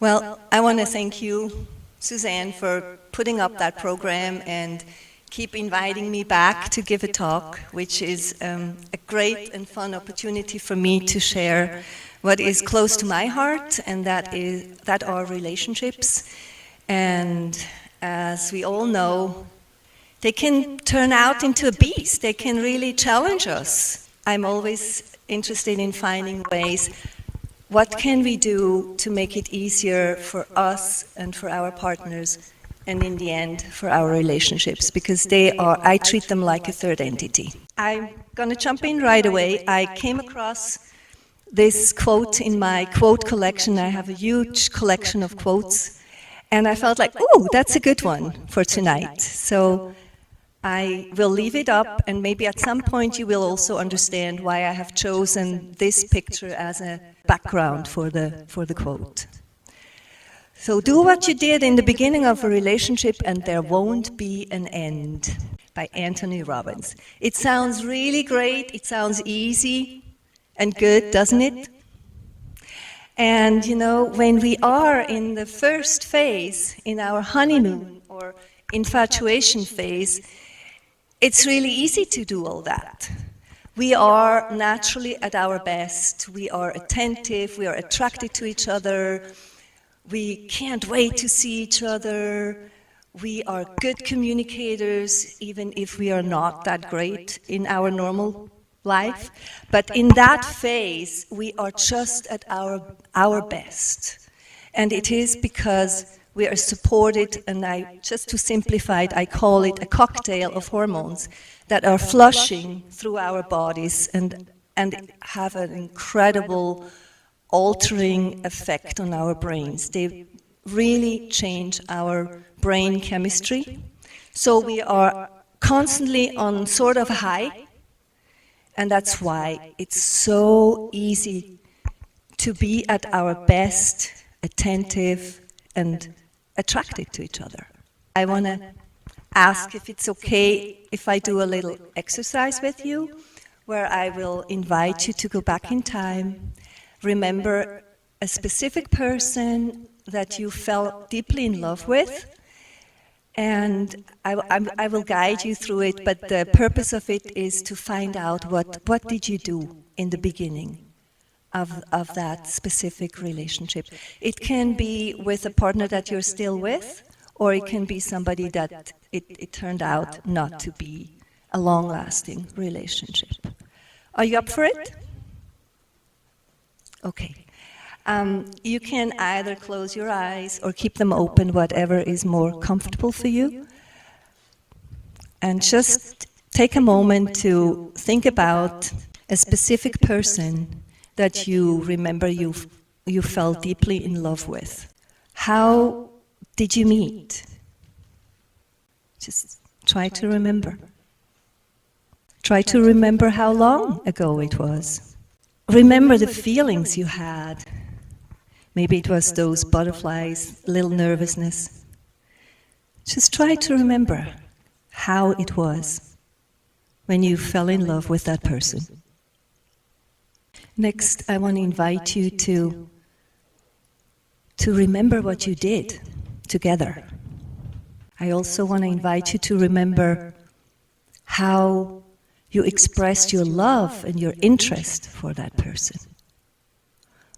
Well, I want to thank you, Suzanne, for putting up that program and keep inviting me back to give a talk, which is a great and fun opportunity for me to share what is close to my heart, and that are relationships. And as we all know, they can turn out into a beast. They can really challenge us. I'm always interested in finding ways. What can we do to make it easier for us and for our partners, and in the end, for our relationships? Because I treat them like a third entity. I'm going to jump in right away. I came across this quote in my quote collection. I have a huge collection of quotes. And I felt like, ooh, that's a good one for tonight. So I will leave it up, and maybe at some point you will also understand why I have chosen this picture as a background for the quote. So do what you did in the beginning of a relationship and there won't be an end, by Anthony Robbins. It sounds really great, it sounds easy and good, doesn't it? And you know, when we are in the first phase, in our honeymoon or infatuation phase, it's really easy to do all that. We are naturally at our best. We are attentive, we are attracted to each other, we can't wait to see each other, we are good communicators, even if we are not that great in our normal life. But in that phase, we are just at our best. And it is because we are supported, and just to simplify it, I call it a cocktail of hormones that are flushing through our bodies and have an incredible altering effect on our brains. They really change our brain chemistry. So we are constantly on sort of a high, and that's why it's so easy to be at our best, attentive, and attracted to each other. I want to ask if it's okay if I do a little exercise with you, where I will invite you to go back in time, remember a specific person that you fell deeply in love with, and I will guide you through it, but the purpose of it is to find out what did you do in the beginning of that specific relationship. It can be with a partner that you're still with, or it can be somebody that it turned out not to be a long-lasting relationship. Are you up for it? Okay. You can either close your eyes or keep them open, whatever is more comfortable for you. And just take a moment to think about a specific person that you remember you fell deeply in love with. How did you meet? Just try to remember. Try to remember how long ago it was. Remember the feelings you had. Maybe it was those butterflies, little nervousness. Just try to remember how it was when you fell in love with that person. Next, I want to invite you to remember what you did together. I also want to invite you to remember how you expressed your love and your interest for that person.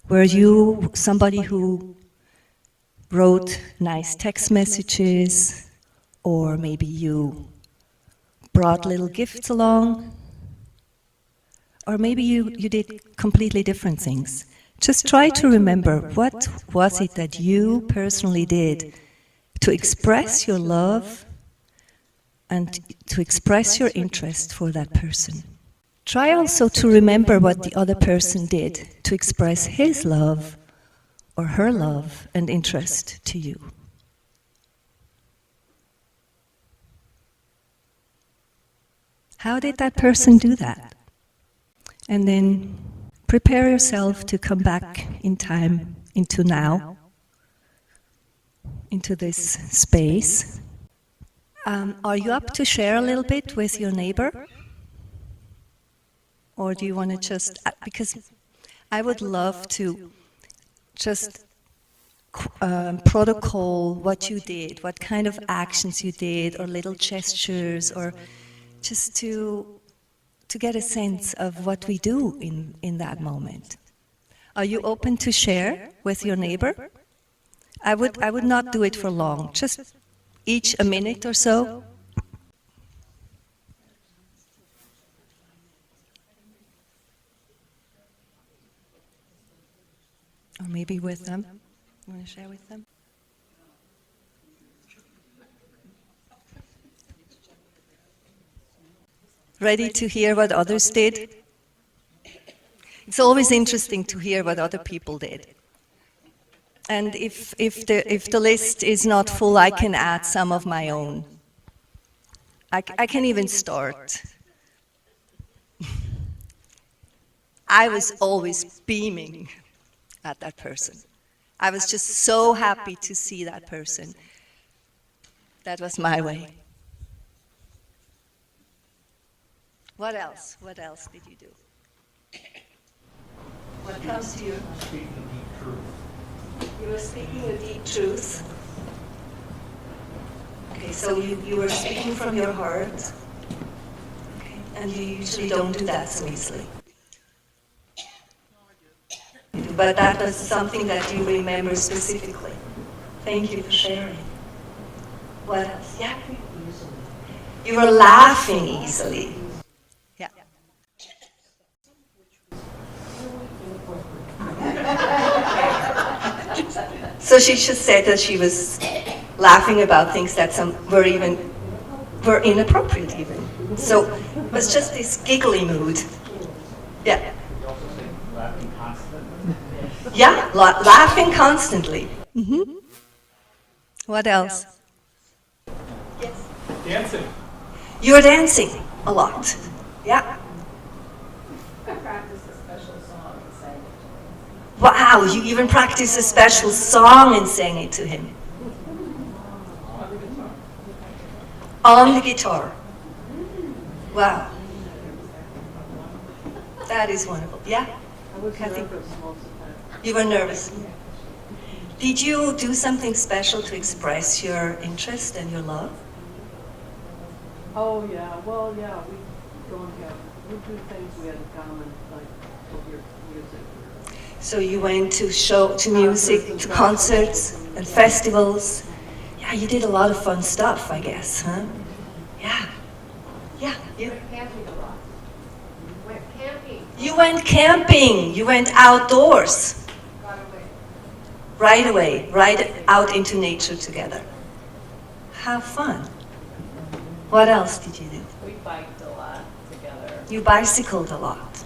Were you somebody who wrote nice text messages, or maybe you brought little gifts along? Or maybe you did completely different things. Just try to remember, what was it that you personally did to express your love and to express your interest for that person. Try also to remember what the other person did to express his love or her love and interest to you. How did that person do that? And then prepare yourself to come back in time, into now, into this space. Are you up to share a little bit with your neighbor? Or do you want to just, because I would love to just protocol, what you did, what kind of actions you did, or little gestures, or just to get a sense of what we do in that moment. Are you open to share with your neighbor? I would not do it for long, just each a minute or so. Or maybe with them. You want to share with them? Ready to hear what others did? It's always interesting to hear what other people did. And if the list is not full, I can add some of my own. I can even start. I was always beaming at that person. I was just so happy to see that person. That was my way. What else? What else did you do? What comes to you? Speaking deep truth. You were speaking a deep truth. Okay, so you were speaking from your heart. Okay, and you usually don't do that so easily. But that was something that you remember specifically. Thank you for sharing. What else? Yeah. You were laughing easily. Yeah. So she just said that she was laughing about things that were inappropriate even. So it was just this giggly mood. Yeah. Yeah, laughing constantly. Mm-hmm. What else? Yes. Dancing. You were dancing a lot. Yeah. I practiced a special song and sang it to him. Wow, you even practiced a special song and sang it to him. On the guitar. Wow. That is wonderful. Yeah? Kathy? You were nervous. Did you do something special to express your interest and your love? Oh, yeah. Well, yeah, we go and we do things we had in common, like hear music. So you went to music, to concerts and festivals. Yeah, you did a lot of fun stuff, I guess, huh? Yeah. Yeah. We went camping a lot. Went camping. You went camping. You went outdoors. Got away. Right away, right out into nature together. How fun. What else did you do? We biked a lot together. You bicycled a lot.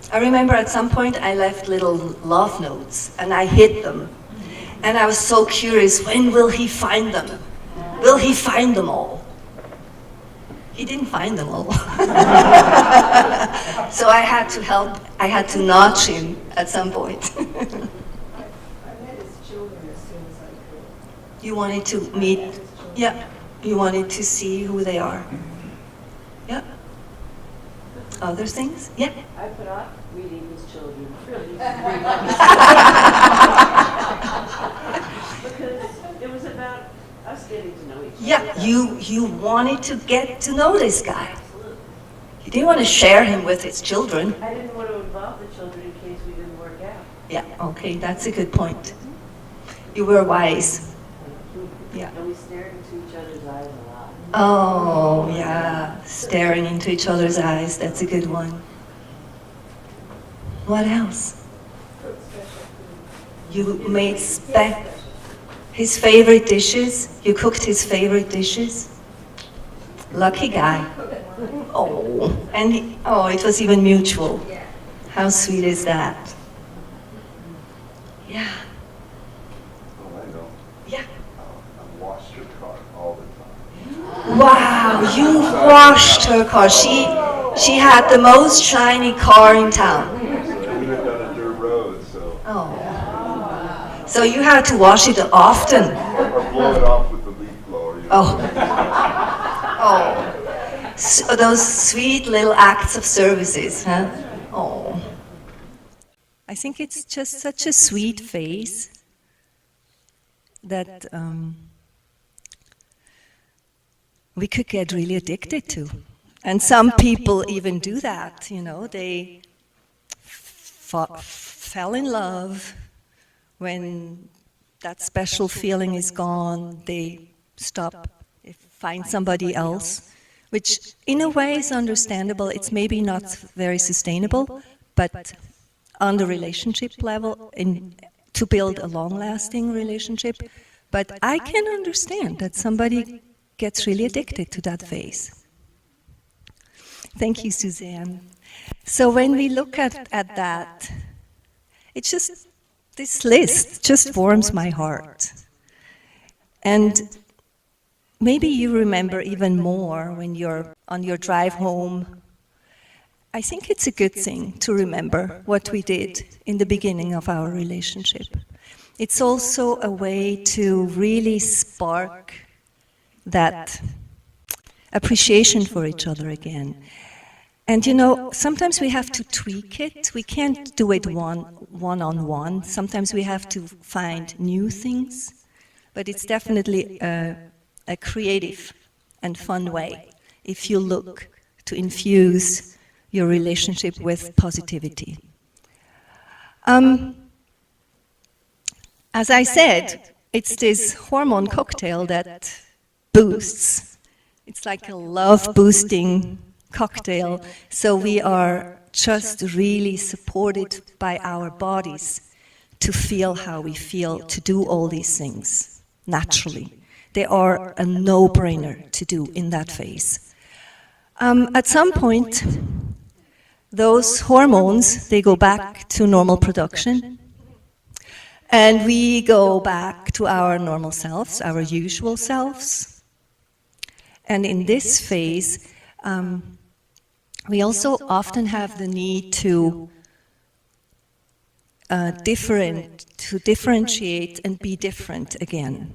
I remember at some point I left little love notes and I hid them. And I was so curious, when will he find them? Will he find them all? He didn't find them all. So I had to help, I had to notch him at some point. I met his children as soon as I could. You wanted to meet, yeah, you wanted to see who they are. Yeah. Other things? Yeah. I put off reading his children. Really. Because it was about us getting to know each other. Yeah, you wanted to get to know this guy. You didn't want to share him with his children. I didn't want to involve the children in case we didn't work out. Yeah, okay, that's a good point. You were wise. Yeah. And we stared into each other's eyes a lot. Oh, yeah, staring into each other's eyes, that's a good one. What else? You made his favorite dishes? You cooked his favorite dishes? Lucky guy. Oh, and it was even mutual. How sweet is that? Yeah. Oh, I know. Yeah. I washed her car all the time. Wow, you washed her car. She had the most shiny car in town. So we lived on a dirt road, so. Oh. So you had to wash it often. Or blow it off with the leaf blower. You know. Oh. Oh. So those sweet little acts of services, huh? Oh. I think it's just such a sweet phase that we could get really addicted to. And some people even do that, you know, they fell in love. When that special feeling is gone, they stop, find somebody else, which in a way is understandable. It's maybe not very sustainable, but on the relationship level, to build a long-lasting relationship. But I can understand that somebody gets really addicted to that phase. Thank you, Suzanne. So when we look at that, it's just, this list just warms my heart. And maybe you remember even more when you're on your drive home. I think it's a good thing to remember what we did in the beginning of our relationship. It's also a way to really spark that appreciation for each other again. And you know, sometimes we have to tweak it. We can't do it one-on-one. Sometimes we have to find new things. But it's definitely a creative and fun way if you look to infuse your relationship with positivity. As I said, it's this hormone cocktail that boosts. It's like a love-boosting cocktail. So we are just really supported by our bodies to feel how we feel, to do all these things naturally. They are a no-brainer to do in that phase. At some point, those hormones, they go back to normal production, and we go back to our normal selves, our usual selves. And in this phase, we also often have the need to differentiate and be different again.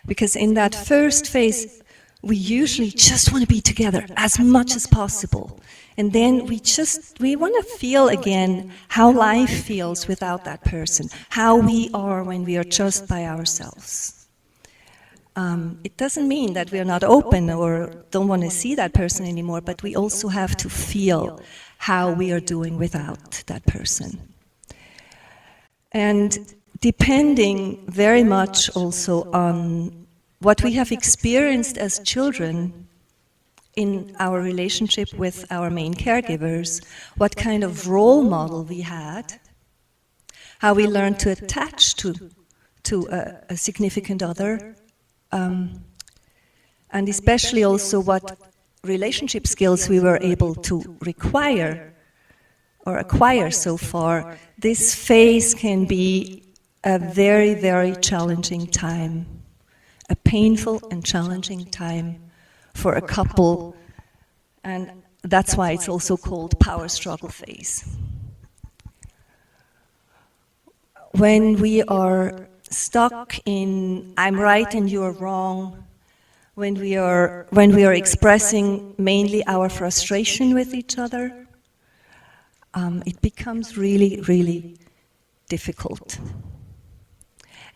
Because in that first phase, we usually just want to be together as much as possible. And then we want to feel again how life feels without that person, how we are when we are just by ourselves. It doesn't mean that we are not open or don't want to see that person anymore, but we also have to feel how we are doing without that person. And depending very much also on what we have experienced as children in our relationship with our main caregivers, what kind of role model we had, how we learned to attach to a significant other, and especially also what relationship skills we were able to acquire so far. This phase can be a very, very challenging time, a painful and challenging time for a couple, and that's why it's also called power struggle phase. When we are stuck in I'm right and you're wrong, when we are expressing mainly our frustration with each other, it becomes really, really difficult.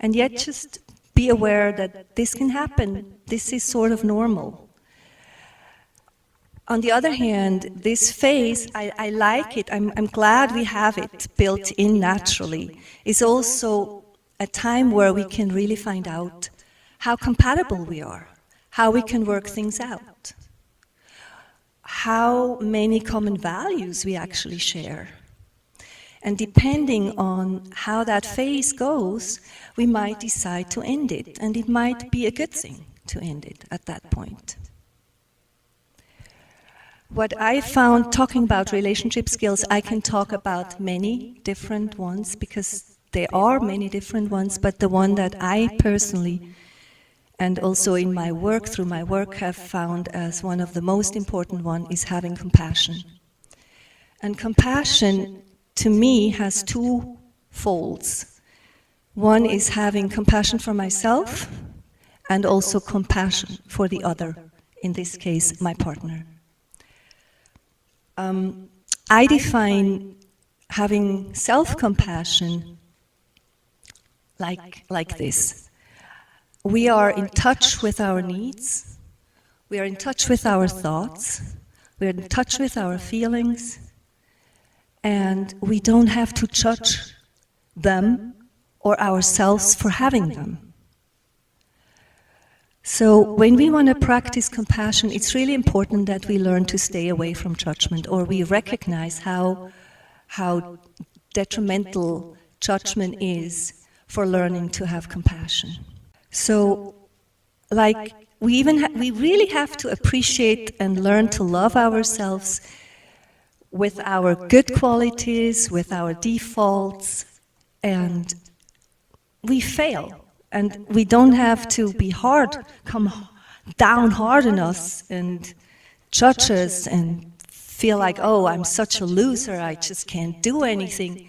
And yet just be aware that this can happen. This is sort of normal. On the other hand, this phase, I like it, I'm glad we have it built in naturally. It's also a time where we can really find out how compatible we are, how we can work things out, how many common values we actually share. And depending on how that phase goes, we might decide to end it, and it might be a good thing to end it at that point. What I found talking about relationship skills, I can talk about many different ones because there are many different ones, but the one that I personally and also in my work, through my work, have found as one of the most important one is having compassion. And compassion, to me, has two folds. One is having compassion for myself and also compassion for the other, in this case, my partner. I define having self-compassion like this. We are in touch with our needs, we are in touch with our thoughts, we are in touch with our feelings, and we don't have to judge them or ourselves for having them. So when we want to practice compassion, it's really important that we learn to stay away from judgment, or we recognize how detrimental judgment is for learning to have compassion. So, like, we really have to appreciate and learn to love ourselves with our good qualities, with our defaults, and we fail. And we don't have to be come down hard on us and judge us and feel like, oh, I'm such a loser, I just can't do anything.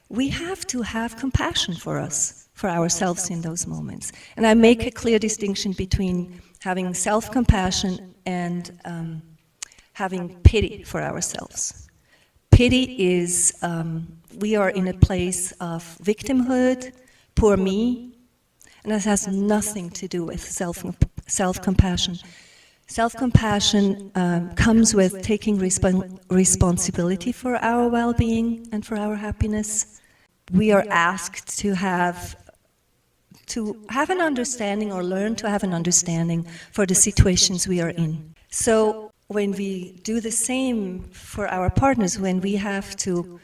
We have to have compassion for us, for ourselves in those moments. And I make a clear distinction between having self-compassion and having pity for ourselves. Pity is, we are in a place of victimhood, poor me, and this has nothing to do with self-compassion. Self-compassion comes with taking responsibility for our well-being and for our happiness. We are asked to have an understanding, or learn to have an understanding for the situations we are in. So when we do the same for our partners, when we have to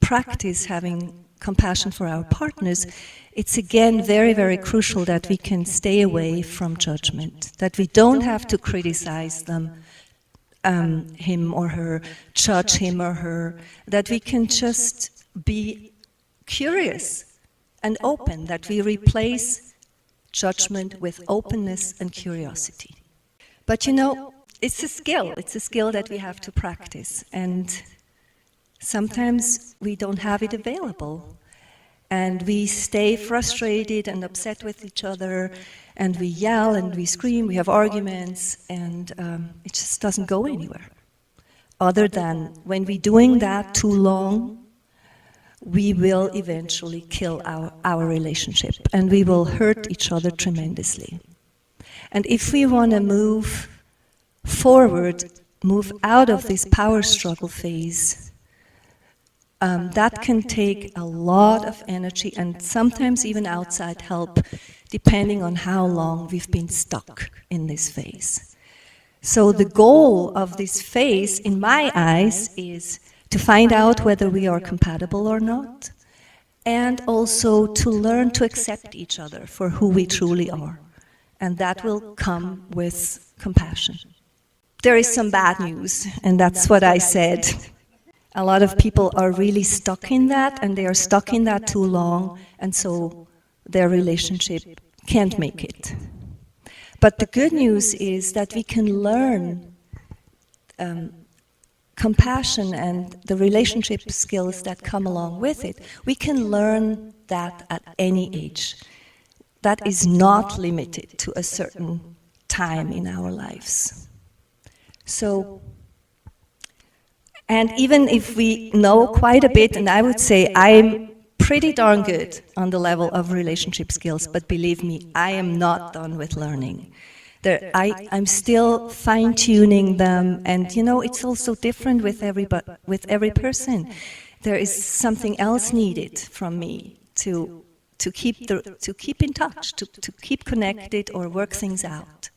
practice having compassion for our partners, it's again very, very crucial that we can stay away from judgment, that we don't have to criticize them, him or her, judge him or her, that we can just be curious and open, that we replace judgment with openness and curiosity. But you know, it's a skill that we have to practice, and sometimes we don't have it available. And we stay frustrated and upset with each other, and we yell and we scream, we have arguments, and it just doesn't go anywhere. Other than when we're doing that too long, we will eventually kill our relationship, and we will hurt each other tremendously. And if we want to move forward, move out of this power struggle phase, that can take a lot of energy and sometimes even outside help, depending on how long we've been stuck in this phase. So the goal of this phase, in my eyes, is to find out whether we are compatible or not, and also to learn to accept each other for who we truly are. And that will come with compassion. There is some bad news, and that's what I said. A lot of people are really stuck in that, and they are stuck in that too long, and so their relationship can't make it. But the good news is that we can learn compassion and the relationship skills that come along with it. We can learn that at any age. That is not limited to a certain time in our lives. So, and even if we know quite a bit, and I would say I'm pretty darn good on the level of relationship skills, but believe me, I am not done with learning. I'm still fine-tuning them, and you know, it's also different with every person. There is something else needed from me to keep in touch, to keep connected or work things out.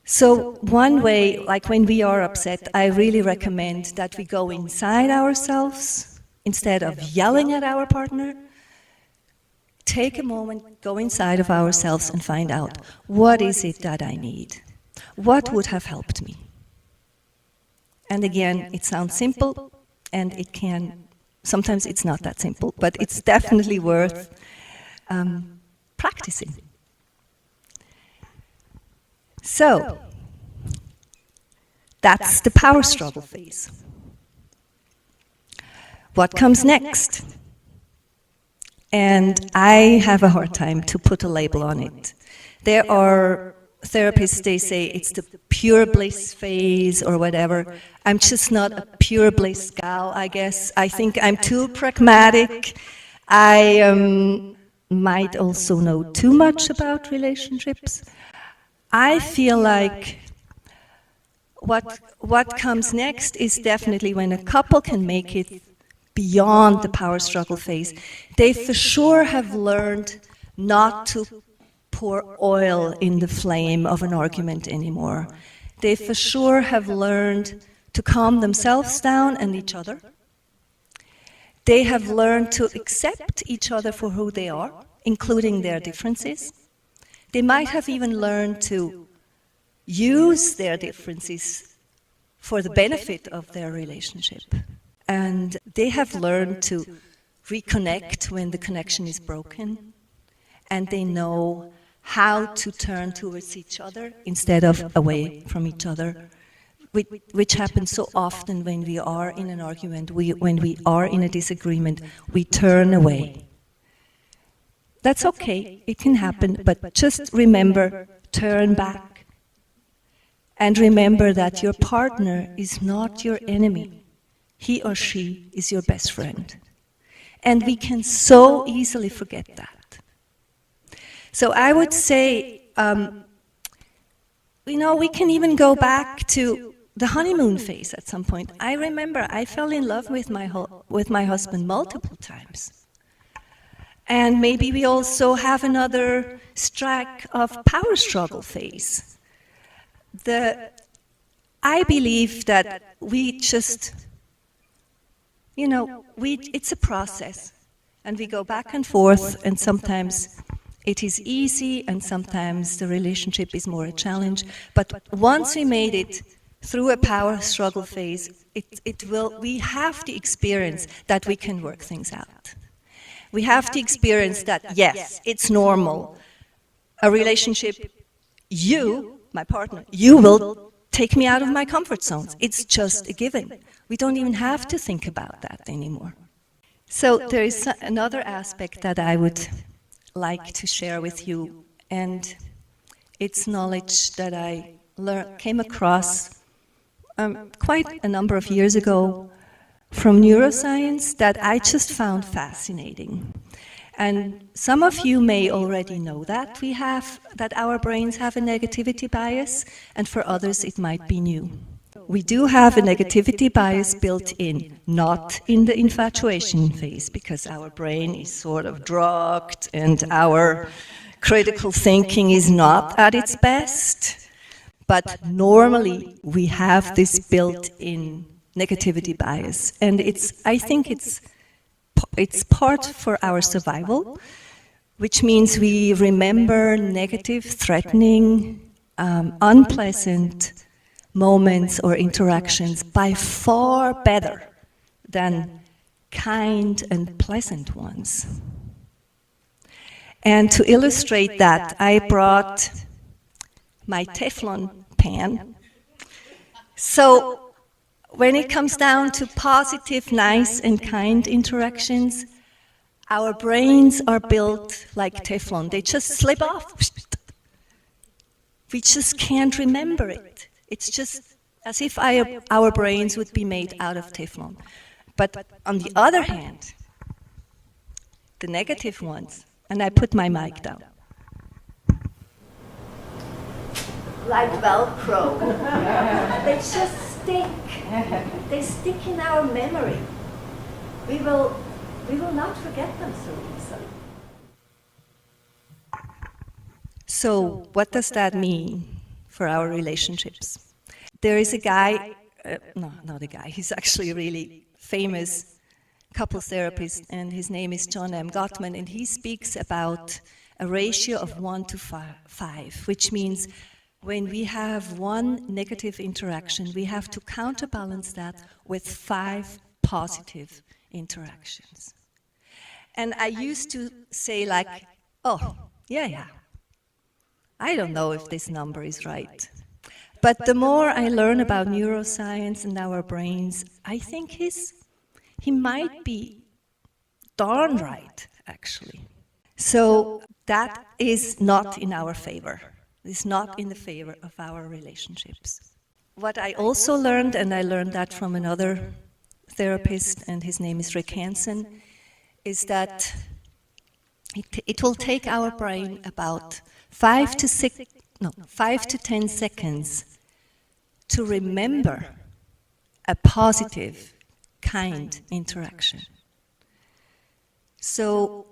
So one way, like when we are upset, I really recommend that we go inside ourselves instead of yelling at our partner. Take a moment, go inside of ourselves and find out, what is it that I need? What would have helped me? And again, it sounds simple, and it can, sometimes it's not that simple, but it's definitely worth practicing. So, that's the power struggle phase. What comes next? And I have a hard time to put a label on it. There are therapists, they say it's the pure bliss phase or whatever. I'm just not a pure bliss gal, I guess. I think I'm too pragmatic. I might also know too much about relationships. I feel like what comes next is definitely when a couple can make it beyond the power struggle phase. They for sure have learned not to pour oil in the flame of an argument anymore. They for sure have learned to calm themselves down and each other. They have learned to accept each other for who they are, including their differences. They might have even learned to use their differences for the benefit of their relationship. And they have learned to reconnect when the connection is broken. And they know how to turn towards each other instead of away from each other, which happens so often when we are in an argument, when we are in a disagreement, we turn away. That's okay, it can happen, but just remember, turn back. And remember that your partner is not your enemy. He or she is your best friend. And we can so easily forget that. So I would say, we can even go back to the honeymoon phase at some point. I remember I fell in love with my husband multiple times. And maybe we also have another strike of power struggle phase. I believe that we just, it's a process. And we go back and forth, and sometimes it is easy, and sometimes the relationship is more a challenge. But once we made it through a power struggle phase, we have the experience that we can work things out. We have the experience that, yes, it's normal. A relationship, you, my partner, you will take me out of my comfort zones. It's just a given. We don't even have to think about that anymore. So there is another aspect that I would like to share with you, and it's knowledge that I came across quite a number of years ago from neuroscience that I just found fascinating. And some of you may already know that that our brains have a negativity bias, and for others it might be new. We do have a negativity bias built in, not in the infatuation phase, because our brain is sort of drugged and our critical thinking is not at its best. But normally we have this built-in negativity bias, and I think it's part for our survival, which means we remember negative, threatening, unpleasant moments or interactions by far better than kind and pleasant ones. And to illustrate that, I brought my Teflon pan. So when it comes down to positive, nice, and kind interactions, our brains are built like Teflon. They just slip off. We just can't remember it. It's just as if our brains would be made out of Teflon. But on the other hand, the negative ones, and I put my mic down. Like Velcro. They just stick. They stick in our memory. We will not forget them so easily. So what does that mean for our relationships? There is a guy, not a guy, he's actually a really famous couples therapist, and his name is John M. Gottman, and he speaks about a ratio of 1 to 5, which means when we have one negative interaction, we have to counterbalance that with 5 positive interactions. And I used to say like, oh, yeah, I don't know if this number is right. But the more I learn about neuroscience and our brains, I think he might be darn right, actually. So that is not in our favor. is not in the favor of our relationships. What I also learned, and I learned that from another therapist, and his name is Rick Hansen, is that it will take our brain about 5 to 10 seconds to remember a positive, kind interaction. So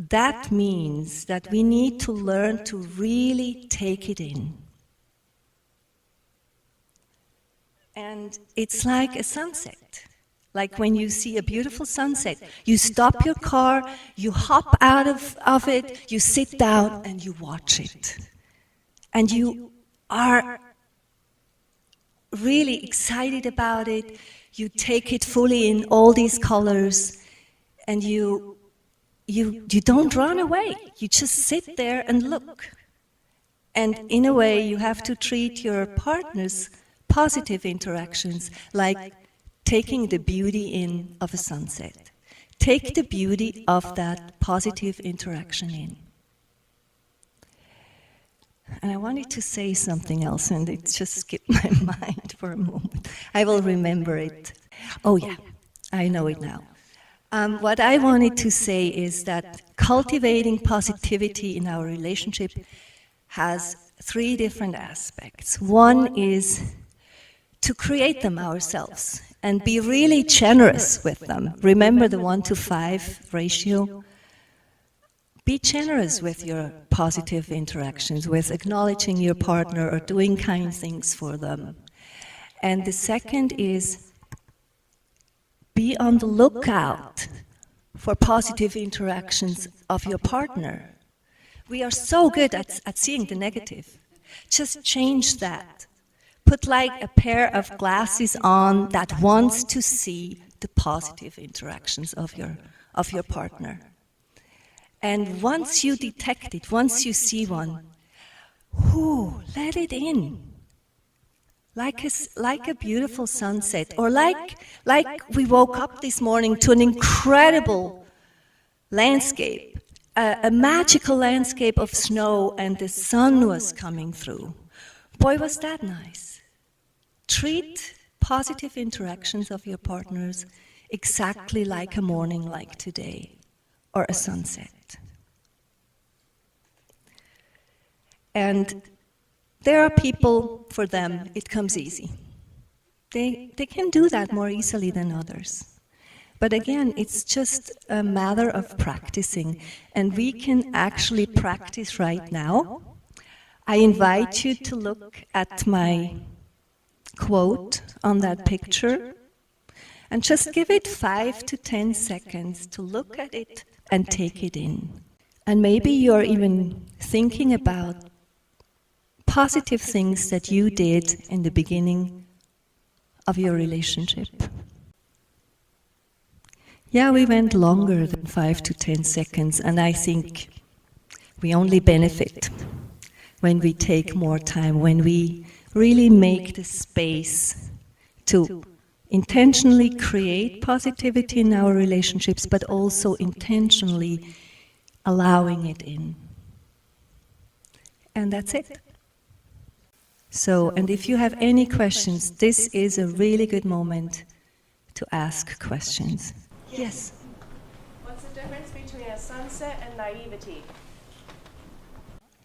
that means that we need to learn to really take it in. And it's like a sunset. Like when you see a beautiful sunset, you stop your car, you hop out of it, you sit down and you watch it. And you are really excited about it, you take it fully in all these colors, and you don't run away, you just sit there and look. And in a way, you have to treat your partner's positive interactions like taking the beauty in of a sunset. Take the beauty of that positive interaction in. And I wanted to say something else, and it just skipped my mind for a moment. I will remember it. Oh yeah, I know it now. What I wanted to say is that cultivating positivity in our relationship has 3 different aspects. One is to create them ourselves and be really generous with them. Remember the 1-to-5 ratio? Be generous with your positive interactions, with acknowledging your partner or doing kind things for them. And the second is be on the lookout for positive interactions of your partner. We are so good at seeing the negative. Just change that. Put like a pair of glasses on that wants to see the positive interactions of your partner. And once you detect it, once you see one, let it in. Like a beautiful sunset, or like we woke up this morning to an incredible landscape, a magical landscape of snow, and the sun was coming through. Boy, was that nice. Treat positive interactions of your partners exactly like a morning like today, or a sunset. And there are people, for them, it comes easy. They can do that more easily than others. But again, it's just a matter of practicing. And we can actually practice right now. I invite you to look at my quote on that picture and just give it 5 to 10 seconds to look at it and take it in. And maybe you're even thinking about positive things that you did in the beginning of your relationship. Yeah, we went longer than 5 to 10 seconds, and I think we only benefit when we take more time, when we really make the space to intentionally create positivity in our relationships, but also intentionally allowing it in. And that's it. So, and if you have any questions, this is a really good moment to ask questions. Yes? What's the difference between a sunset and naivety?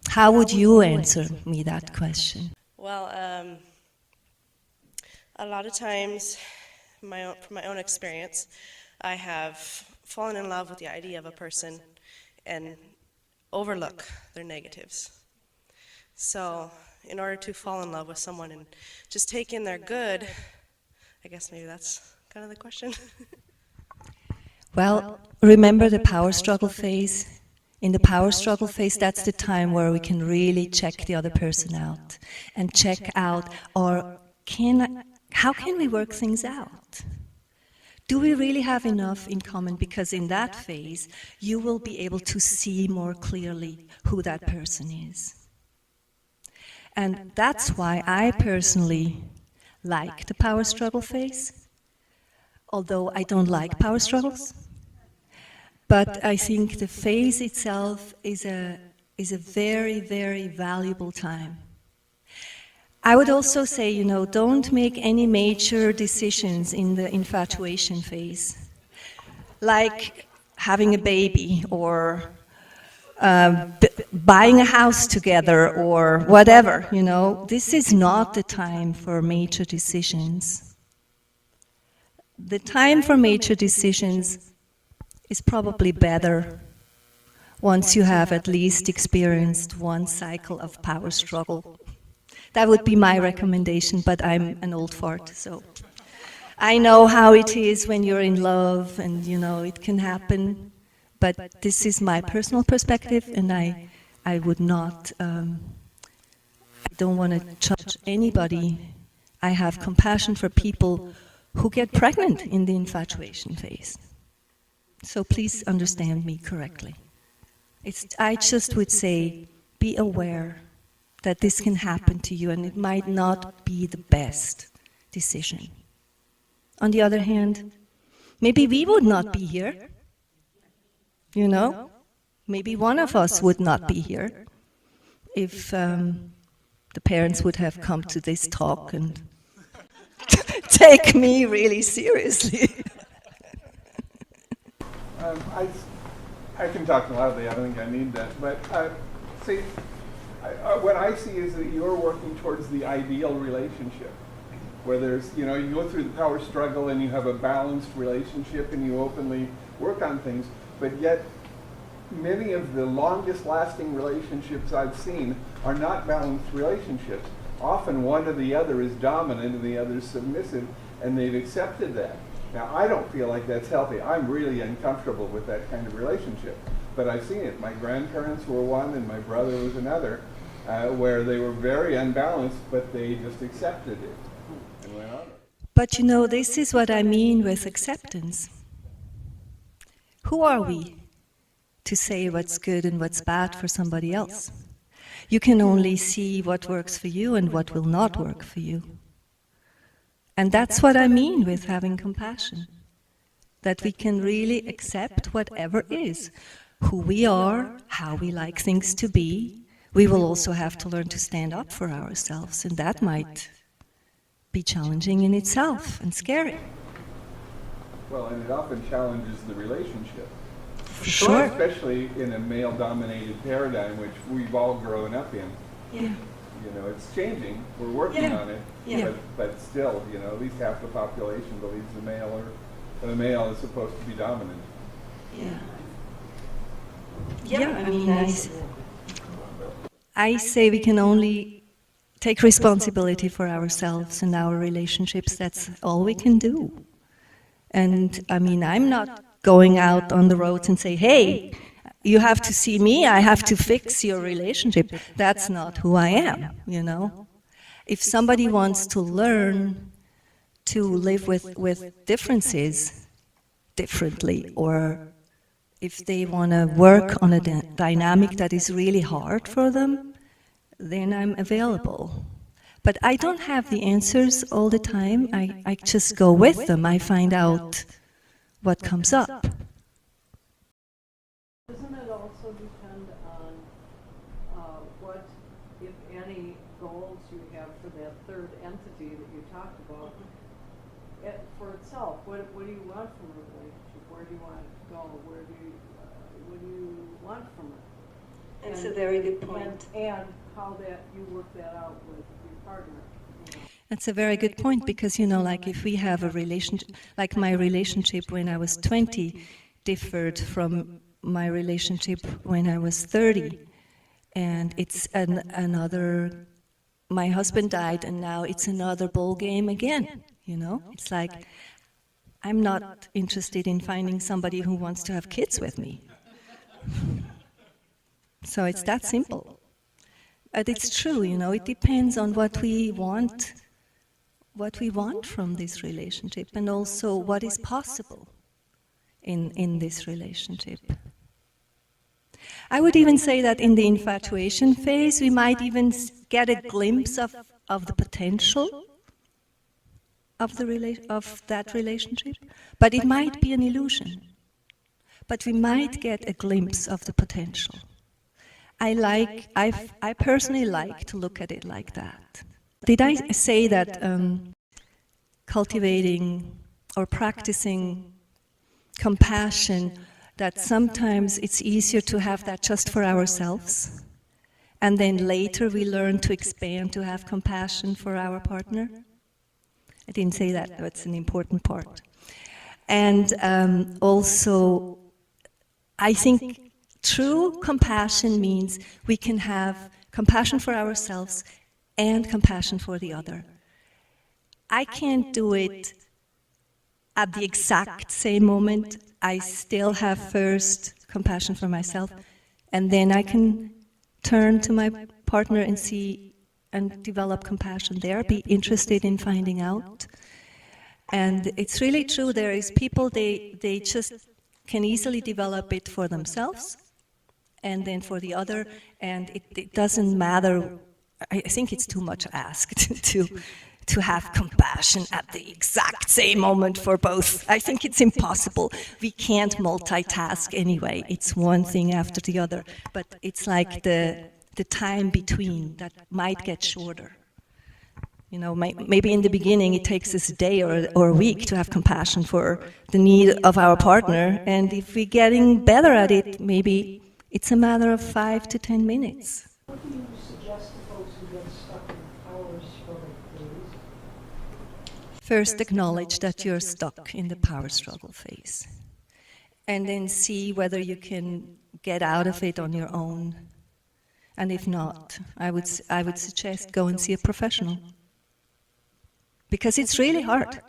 How would you answer me that question? Well, a lot of times, from my own experience, I have fallen in love with the idea of a person and overlook their negatives. So, in order to fall in love with someone and just take in their good, I guess maybe that's kind of the question. Well, remember the power struggle phase? In the power struggle phase, that's the time where we can really check the other person out and check out, or how can we work things out? Do we really have enough in common? Because in that phase, you will be able to see more clearly who that person is. And that's why I personally like the power struggle phase, although I don't like power struggles. But I think the phase itself is a is a very, very valuable time. I would also say, you know, don't make any major decisions in the infatuation phase, like having a baby or buying a house together or whatever, you know. This is not the time for major decisions. The time for major decisions is probably better once you have at least experienced one cycle of power struggle. That would be my recommendation, but I'm an old fart, so I know how it is when you're in love and, you know, it can happen, but this is my personal perspective, and I would not, I don't want to judge anybody. I have compassion for people who get pregnant in the infatuation phase. So please understand me correctly. I just would say, be aware that this can happen to you, and it might not be the best decision. On the other hand, maybe we would not be here, you know? Maybe one of us would not be here if the parents would have come to this talk and take me really seriously. I can talk loudly, I don't think I need that, but see, what I see is that you're working towards the ideal relationship, where there's, you know, you go through the power struggle and you have a balanced relationship and you openly work on things, but yet many of the longest lasting relationships I've seen are not balanced relationships. Often one or the other is dominant and the other is submissive, and they've accepted that. Now, I don't feel like that's healthy. I'm really uncomfortable with that kind of relationship. But I've seen it. My grandparents were one and my brother was another, where they were very unbalanced, but they just accepted it and went on. But you know, this is what I mean with acceptance. Who are we to say what's good and what's bad for somebody else? You can only see what works for you and what will not work for you. And that's what I mean with having compassion. That we can really accept whatever is, who we are, how we like things to be. We will also have to learn to stand up for ourselves, and that might be challenging in itself and scary. Well, and it often challenges the relationship. For sure. Especially in a male-dominated paradigm, which we've all grown up in. Yeah. You know, it's changing. We're working on it. Yeah. But still, you know, at least half the population believes the male is supposed to be dominant. Yeah. Yeah, I mean, I say we can only take responsibility for ourselves and our relationships. That's all we can do. And I mean, I'm not going out on the roads and say, hey, you have to see me, I have to fix your relationship. That's not who I am, you know. If somebody wants to learn to live with differences differently, or if they want to work on a dynamic that is really hard for them, then I'm available. But I don't have the answers all the time. I just go with them. I find out what comes up. Doesn't it also depend on what, if any, goals you have for that third entity that you talked about? For itself, what do you want from a relationship? Where do you want it to go? What do you want from it? That's a very good point. And how that you work that out with your partner. You know. That's a very good point, because, you know, like if we have a relationship, like my relationship when I was 20 differed from my relationship when I was 30. And it's another, my husband died and now it's another ball game again, you know? It's like, I'm not interested in finding somebody who wants to have kids with me. So it's that simple. But it's true, you know, it depends on what we want from this relationship, and also what is possible in this relationship. I would even say that in the infatuation phase, we might even get a glimpse of the potential of that relationship, but it might be an illusion. But we might get a glimpse of the potential. I personally like to look at it like that. Did I say that cultivating or practicing compassion, that sometimes it's easier to have that just for ourselves, and then later we learn to expand to have compassion for our partner? I didn't say that, but it's an important part. And also, I think true compassion means we can have compassion for ourselves and compassion for the other. I can't do it at the exact same moment. I still have first compassion for myself, and then I can turn to my partner and see and develop compassion there, be interested in finding out. And it's really true, there is people, they just can easily develop it for themselves and then for the other, and it doesn't matter. I think it's too much asked to have compassion at the exact same moment for both. I think it's impossible. We can't multitask anyway. It's one thing after the other. But it's like the time between that might get shorter. You know, maybe in the beginning it takes us a day or a week to have compassion for the need of our partner. And if we're getting better at it, maybe it's a matter of 5 to 10 minutes. What do you suggest to folks who get stuck in the power struggle phase? First, acknowledge that you're stuck in the power struggle phase. And then see whether you can get out of it on your own. And if not, I would suggest go and see a professional. Because it's really hard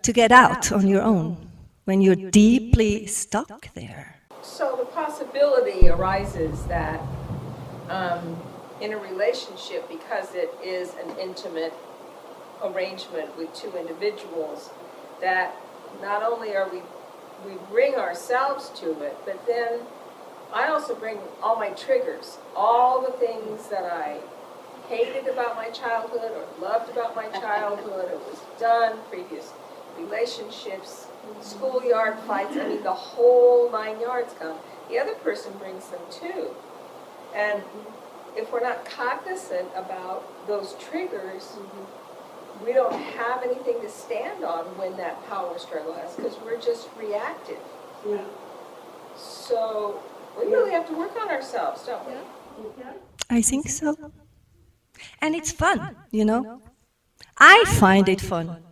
to get out on your own when you're deeply stuck there. So the possibility arises that in a relationship, because it is an intimate arrangement with two individuals, that not only are we bring ourselves to it, but then I also bring all my triggers, all the things that I hated about my childhood or loved about my childhood or was done, previous relationships, schoolyard fights, I mean the whole 9 yards come. The other person brings them too. And if we're not cognizant about those triggers, we don't have anything to stand on when that power struggle has, because we're just reactive. Yeah. So we really have to work on ourselves, don't we? I think so. And it's fun, you know. I find it fun.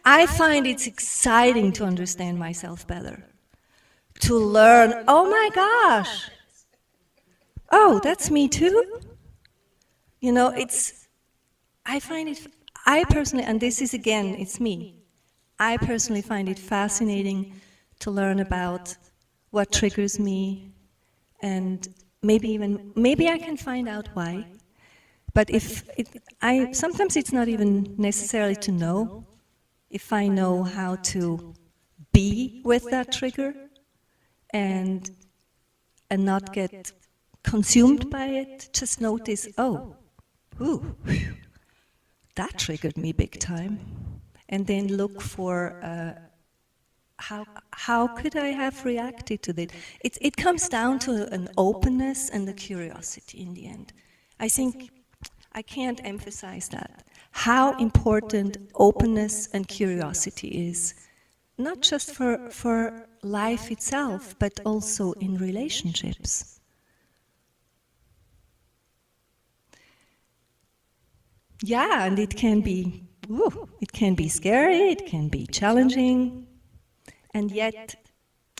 I find it's exciting to understand myself better. To learn, oh my gosh, oh, that's me too. You know, I find it, I personally, and this is again, it's me. I personally find it fascinating to learn about what triggers me, and maybe I can find out why. But sometimes it's not even necessarily to know. If I know how to be with that trigger and not get consumed by it, just notice, oh, ooh, that triggered me big time. And then look for how could I have reacted to that? It comes down to an openness and a curiosity in the end. I think I can't emphasize that. How important openness and curiosity is, not just for life itself, but also in relationships. Yeah, and it can be scary, it can be challenging, and yet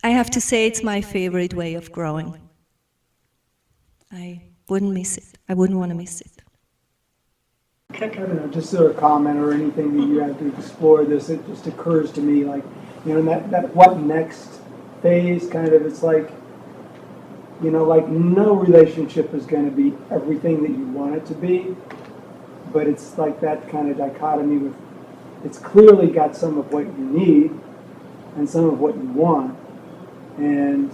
I have to say it's my favorite way of growing. I wouldn't miss it. I wouldn't want to miss it. I don't know, just sort of comment or anything that you have to explore this, it just occurs to me, like, you know, that what next phase kind of, it's like, you know, like no relationship is going to be everything that you want it to be, but it's like that kind of dichotomy with, it's clearly got some of what you need and some of what you want, and,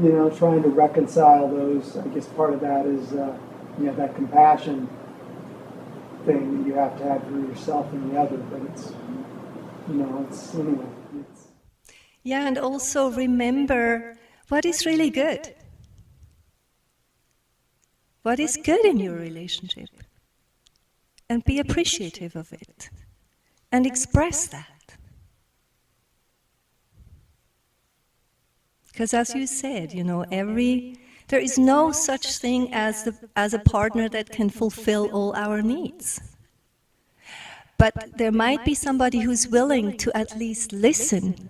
you know, trying to reconcile those, I guess part of that is, you know, that compassion thing that you have to have for yourself and the other, but it's, you know, it's, anyway. Yeah, and also remember what is really good. what is good in your relationship, and be appreciative of it, and express that. Because as you said, you know, there is no such thing as a partner that can fulfill all our needs. But there might be somebody who's willing to at least listen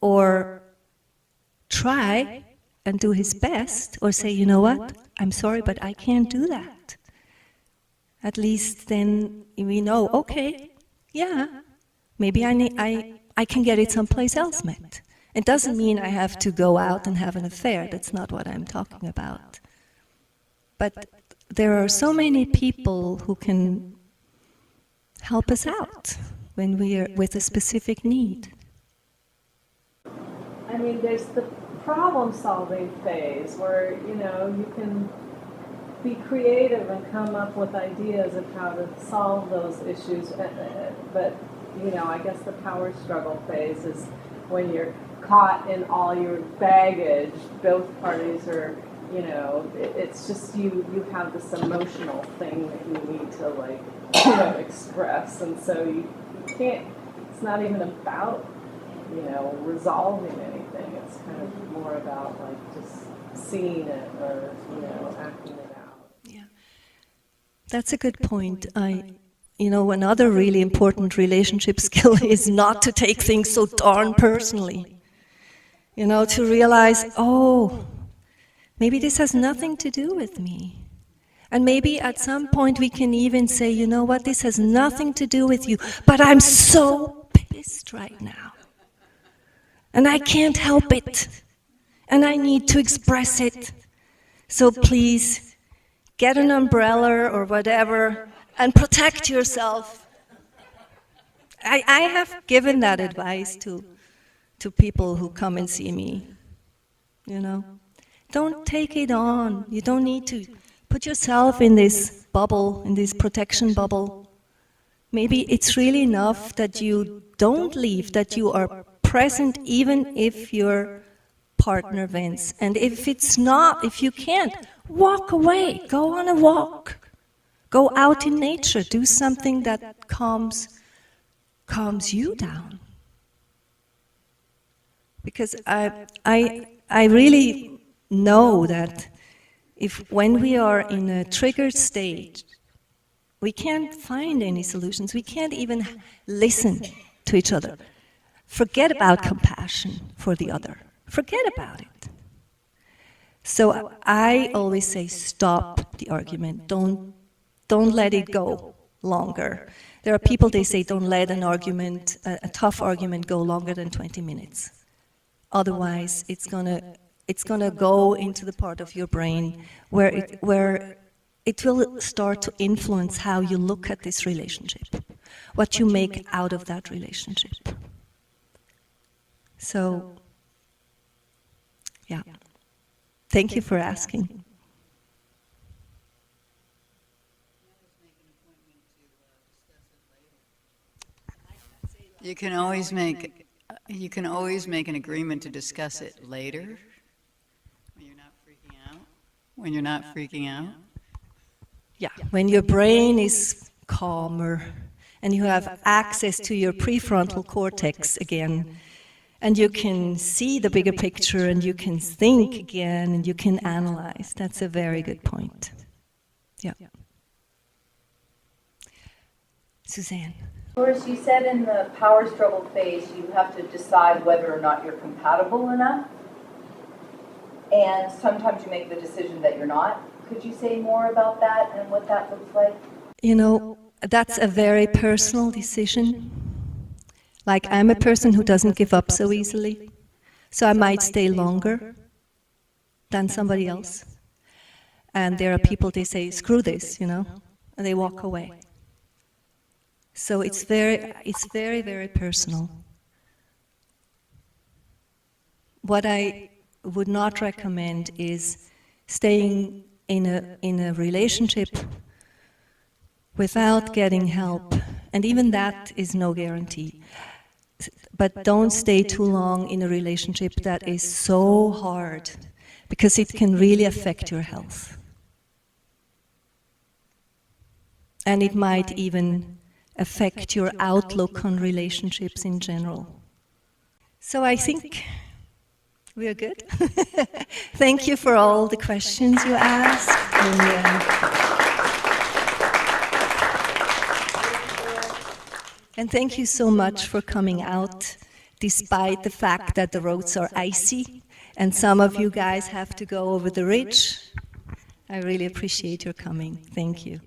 or try and do his best, or say, you know what, I'm sorry, but I can't do that. At least then we know, okay, yeah, maybe I can get it someplace else met. It doesn't mean I have to go out and have an affair. That's not what I'm talking about. But there are so many people who can help us out when we are with a specific need. I mean, there's the problem-solving phase where, you know, you can be creative and come up with ideas of how to solve those issues. But, you know, I guess the power struggle phase is when you're caught in all your baggage. Both parties are, you know, it's just you have this emotional thing that you need to, like, you know, express. And so you can't, it's not even about, you know, resolving anything. It's kind of more about, like, just seeing it or, you know, acting it out. Yeah, that's a good point. You know, another really important relationship skill is not to take things so darn personally. You know, to realize, oh, maybe this has nothing to do with me. And maybe at some point we can even say, you know what, this has nothing to do with you, but I'm so pissed right now. And I can't help it. And I need to express it. So please, get an umbrella or whatever and protect yourself. I have given that advice to people who come and see me, you know. Don't take it on. You don't need to put yourself in this bubble, in this protection bubble. Maybe it's really enough that you don't leave, that you are present even if your partner vents. And if it's not, if you can't, walk away, go on a walk. Go out in nature, do something that calms you down. Because I really know that when we are in a triggered state, we can't find any solutions. We can't even listen to each other. Forget about compassion for the other. Forget about it. So I always say, stop the argument. Don't let it go longer. There are people, they say, don't let an argument, a tough argument, go longer than 20 minutes. Otherwise, it's gonna go into the part of your brain where it will start to influence how you look at this relationship, what you make out of that relationship. So, yeah. Thank you for asking. You can always make an agreement to discuss it later when you're not freaking out. When you're not freaking out. Yeah, when your brain is calmer and you have access to your prefrontal cortex again, and you can see the bigger picture and you can think again and you can analyze. That's a very good point. Yeah. Suzanne. Doris, you said in the power struggle phase you have to decide whether or not you're compatible enough, and sometimes you make the decision that you're not. Could you say more about that and what that looks like? You know, that's a very personal decision. Like, I'm a person who doesn't give up so easily, so I might stay longer than somebody else. And there are people, they say, screw this, you know, and they walk away. So it's very, very personal. What I would not recommend is staying in a relationship without getting help, and even that is no guarantee. But don't stay too long in a relationship that is so hard, because it can really affect your health. and it might even affect your outlook on relationships in general. So I think we are good. Thank you for all the questions you asked. And thank you so much for coming out, despite the fact that the roads are icy and some of you guys have to go over the ridge. I really appreciate your coming. Thank you.